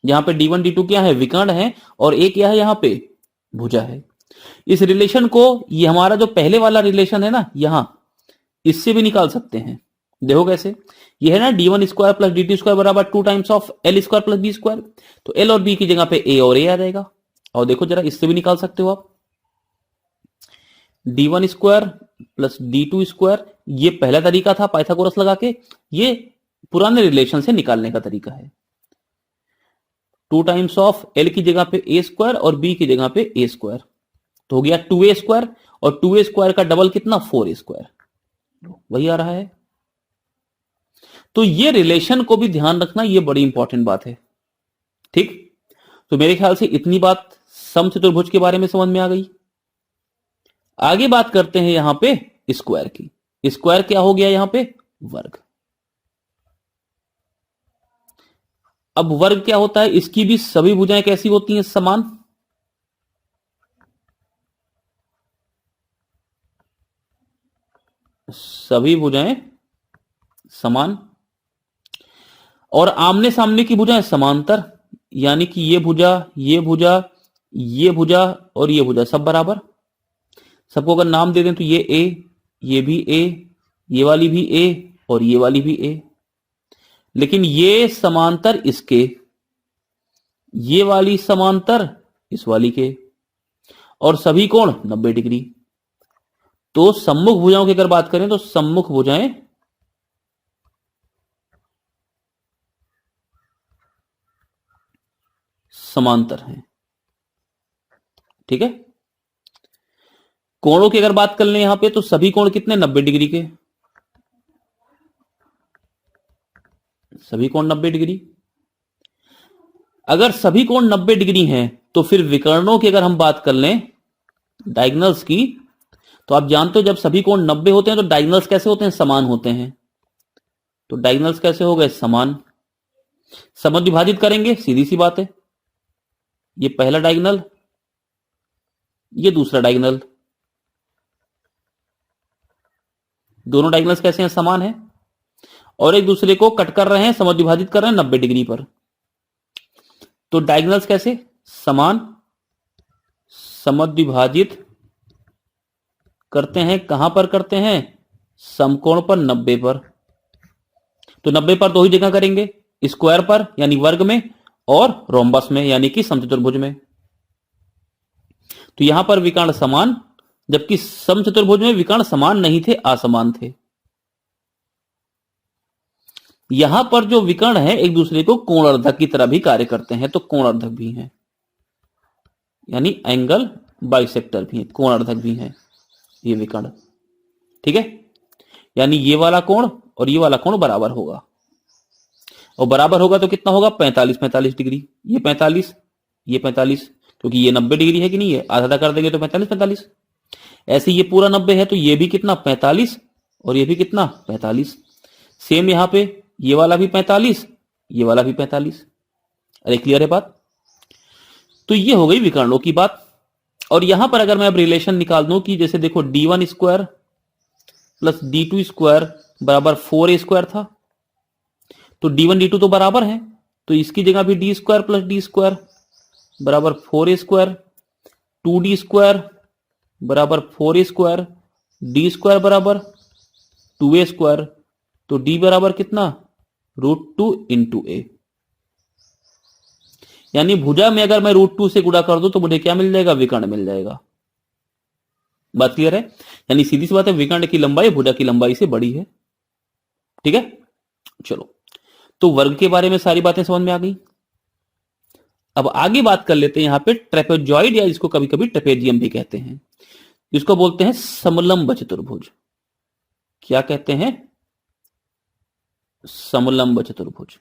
यहां पे d1 d2 क्या है, विकर्ण है, और a क्या है यहां पे, भुजा है। इस रिलेशन को, ये हमारा जो पहले वाला रिलेशन है ना यहां, इससे भी निकाल सकते हैं। देखो कैसे, ये है ना d1 square plus d2 square बराबर 2 times of l square plus b square, तो l और b की जगह पे a और a आ जाएगा। और देखो जरा, इससे भी निकाल सकते हो आप, d1 square plus d2 square, ये पहला तरीका था पाइथागोरस लगा के, ये पुराने रिलेशन से निकालने का तरीका है। 2 टाइम्स ऑफ l की जगह पे a स्क्वायर और b की जगह पे a स्क्वायर, तो हो गया 2a स्क्वायर, और 2a स्क्वायर का डबल कितना, 4a स्क्वायर, वही आ रहा है। तो ये रिलेशन को भी ध्यान रखना, ये बड़ी इंपॉर्टेंट बात है। ठीक, तो मेरे ख्याल से इतनी बात समचतुर्भुज के बारे में समझ में आ गई। आगे बात करते हैं यहां पे स्क्वायर की। स्क्वायर क्या हो गया यहां पे, वर्ग। अब वर्ग क्या होता है, इसकी भी सभी भुजाएं कैसी होती हैं, समान। सभी भुजाएं समान, और आमने सामने की भुजाएं समांतर, यानी कि ये भुजा, ये भुजा, ये भुजा और ये भुजा सब बराबर। सबको अगर नाम दे दें तो ये ए, ये भी ए, ये वाली भी ए और ये वाली भी ए, लेकिन ये समांतर इसके, ये वाली समांतर इस वाली के, और सभी कोण 90 डिग्री। तो सम्मुख भुजाओं की अगर बात करें तो सम्मुख भुजाएं समांतर हैं। ठीक है, कोणों की अगर बात कर लें यहां पे, तो सभी कोण कितने, 90 डिग्री के, सभी कोण 90 डिग्री। अगर सभी कोण 90 डिग्री हैं तो फिर विकर्णों की अगर हम बात कर लें, डायगोनल्स की, तो आप जानते हो जब सभी कोण 90 होते हैं तो डायगोनल्स कैसे होते हैं, समान होते हैं। तो डायगोनल्स कैसे हो गए, समान। समद्विभाजित विभाजित करेंगे, सीधी सी बात है, ये पहला डायगोनल, ये दूसरा डायगोनल, दोनों डायगोनल्स कैसे हैं, समान है, और एक दूसरे को कट कर रहे हैं, समद्विभाजित विभाजित कर रहे हैं 90 डिग्री पर। तो डायगोनल्स कैसे, समान, समद्विभाजित करते हैं, कहां पर करते हैं, समकोण पर 90 पर। तो 90 पर दो ही जगह करेंगे, स्क्वायर पर यानी वर्ग में, और रोम्बस में यानी कि समचतुर्भुज में। तो यहां पर विकर्ण समान, जबकि समचतुर्भुज में विकर्ण समान नहीं थे, असमान थे। यहां पर जो विकर्ण है एक दूसरे को कोणार्धक की तरह भी कार्य करते हैं, तो कोणार्धक भी हैं, यानी एंगल बाइसेक्टर भी है, कोणार्धक भी है ये विकर्ण। ठीक है, यानी ये वाला कोण और ये वाला कोण बराबर होगा, और बराबर होगा तो कितना होगा, 45 डिग्री। ये 45, ये 45, क्योंकि ये 90 डिग्री है कि नहीं है, आधा कर देंगे तो 45। ऐसे ये पूरा 90 है तो ये भी कितना, 45, और ये भी कितना, 45। सेम यहां पे ये वाला भी 45, ये वाला भी 45। अरे क्लियर है बात। तो ये हो गई विकर्णों की बात। और यहां पर अगर मैं अब रिलेशन निकाल दूं कि जैसे देखो d1 square plus d2 square बराबर 4a स्क्वायर था, तो d1 d2 तो बराबर है, तो इसकी जगह भी d square plus d square बराबर 4a स्क्वायर, 2d स्क्वायर बराबर 4a स्क्वायर, d स्क्वायर बराबर 2a स्क्वायर, तो d बराबर कितना, √2 इंटू a। यानी भुजा में अगर मैं √2 से गुणा कर दूं तो मुझे क्या मिल जाएगा, विकर्ण मिल जाएगा। बात क्लियर है, यानी सीधी सी बात है, विकर्ण की लंबाई भुजा की लंबाई से बड़ी है। ठीक है, चलो, तो वर्ग के बारे में सारी बातें समझ में आ गई। अब आगे बात कर लेते हैं यहां पे ट्रेपेजॉइड, या इसको कभी कभी ट्रेपेजियम भी कहते हैं, जिसको बोलते हैं समलंब चतुर्भुज। क्या कहते हैं, समलंब चतुर्भुज।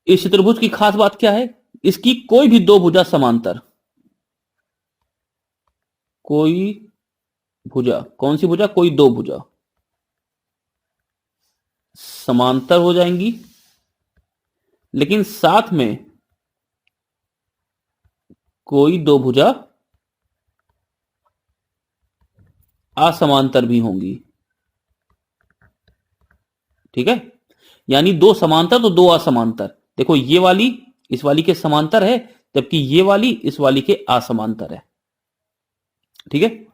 इस चतुर्भुज की खास बात क्या है, इसकी कोई भी दो भुजा समांतर, कोई भुजा, कौन सी भुजा, कोई दो भुजा समांतर हो जाएंगी, लेकिन साथ में कोई दो भुजा असमांतर भी होंगी। ठीक है, यानी दो समांतर तो दो असमांतर। देखो ये वाली इस वाली के समांतर है, जबकि ये वाली इस वाली के असमांतर है। ठीक है,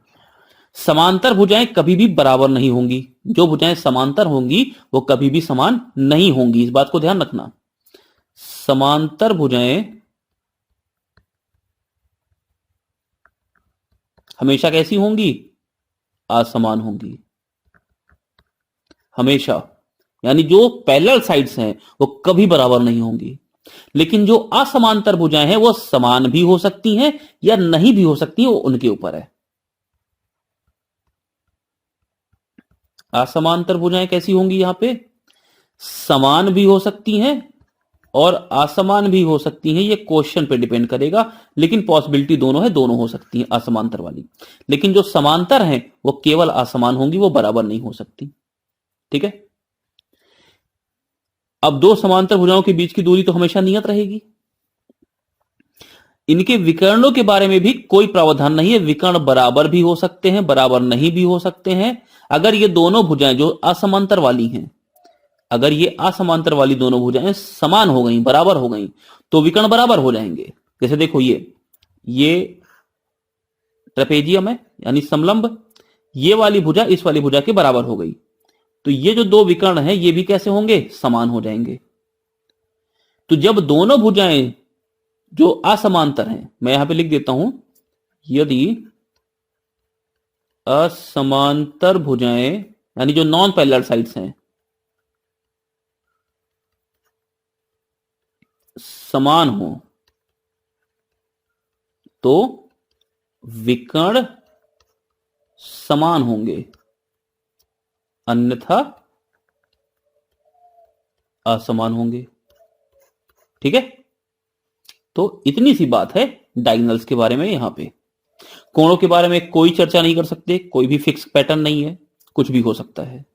समांतर भुजाएं कभी भी बराबर नहीं होंगी। जो भुजाएं समांतर होंगी वो कभी भी समान नहीं होंगी, इस बात को ध्यान रखना। समांतर भुजाएं हमेशा कैसी होंगी? असमान होंगी, हमेशा। यानी जो पैरेलल साइड्स हैं वो कभी बराबर नहीं होंगी। लेकिन जो असमांतर भुजाएं हैं वो समान भी हो सकती हैं या नहीं भी हो सकती हैं, वो उनके ऊपर है। असमांतर भुजाएं कैसी होंगी? यहां पे समान भी हो सकती हैं और असमान भी हो सकती हैं, ये क्वेश्चन पे डिपेंड करेगा। लेकिन पॉसिबिलिटी दोनों है, दोनों हो सकती हैं असमांतर वाली। लेकिन जो समांतर हैं वो केवल असमान होंगी, वो बराबर नहीं हो सकती। ठीक है, अब दो समांतर भुजाओं के बीच की दूरी तो हमेशा नियत रहेगी। इनके विकर्णों के बारे में भी कोई प्रावधान नहीं है। विकर्ण बराबर भी हो सकते हैं, बराबर नहीं भी हो सकते हैं। अगर ये दोनों भुजाएं जो असमांतर वाली हैं, अगर ये असमांतर वाली दोनों भुजाएं समान हो गई, बराबर हो गई, तो विकर्ण बराबर हो जाएंगे। जैसे देखो ये ट्रेपेजियम है यानी समलंब, ये वाली भुजा इस वाली भुजा के बराबर हो गई, तो ये जो दो विकर्ण हैं ये भी कैसे होंगे? समान हो जाएंगे। तो जब दोनों भुजाएं जो असमांतर हैं, मैं यहां पे लिख देता हूं, यदि असमांतर भुजाएं यानी जो नॉन पैरेलल साइड्स हैं समान हो तो विकर्ण समान होंगे, अन्यथा असमान होंगे। ठीक है, तो इतनी सी बात है डायगोनल्स के बारे में। यहां पे कोणों के बारे में कोई चर्चा नहीं कर सकते, कोई भी फिक्स पैटर्न नहीं है, कुछ भी हो सकता है।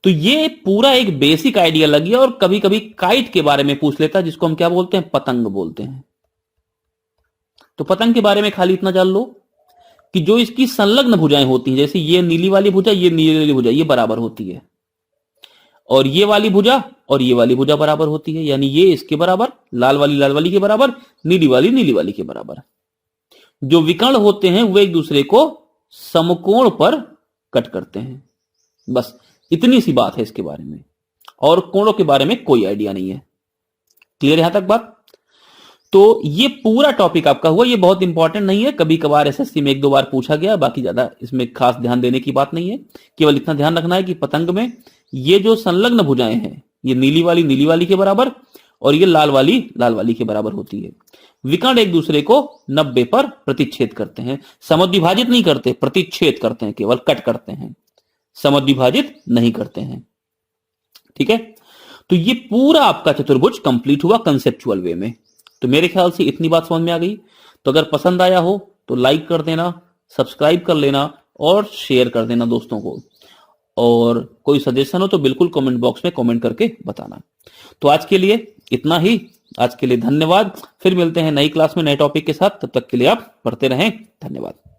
तो ये पूरा एक बेसिक आइडिया लग गया। और कभी कभी काइट के बारे में पूछ लेता है, जिसको हम क्या बोलते हैं? पतंग बोलते हैं। तो पतंग के बारे में खाली इतना जान लो कि जो इसकी संलग्न भुजाएं होती हैं, जैसे ये नीली वाली भुजा, ये नीली वाली भुजा, ये बराबर होती है, और ये वाली भुजा और ये वाली भुजा बराबर होती है। यानी ये इसके बराबर, लाल वाली के बराबर, नीली वाली के बराबर। जो विकर्ण होते हैं वो एक दूसरे को समकोण पर कट करते हैं। बस इतनी सी बात है इसके बारे में, और कोणों के बारे में कोई आइडिया नहीं है। क्लियर यहां तक बात? तो ये पूरा टॉपिक आपका हुआ। ये बहुत इंपॉर्टेंट नहीं है, कभी कभार एसएससी में एक दो बार पूछा गया, बाकी ज्यादा इसमें खास ध्यान देने की बात नहीं है। केवल इतना ध्यान रखना है कि पतंग में ये जो संलग्न भुजाएं हैं, ये नीली वाली के बराबर और ये लाल वाली के बराबर होती है। विकर्ण एक दूसरे को 90 पर प्रतिच्छेद करते हैं। समद्विभाजित नहीं करते, प्रतिच्छेद करते हैं, केवल कट करते हैं, समद्विभाजित नहीं करते हैं। ठीक है, तो ये पूरा आपका चतुर्भुज कंप्लीट हुआ कंसेप्चुअल वे में। तो मेरे ख्याल से इतनी बात समझ में आ गई। तो अगर पसंद आया हो तो लाइक कर देना, सब्सक्राइब कर लेना और शेयर कर देना दोस्तों को। और कोई सजेशन हो तो बिल्कुल कमेंट बॉक्स में कमेंट करके बताना। तो आज के लिए इतना ही। आज के लिए धन्यवाद। फिर मिलते हैं नई क्लास में नए टॉपिक के साथ। तब तक के लिए आप पढ़ते रहें। धन्यवाद।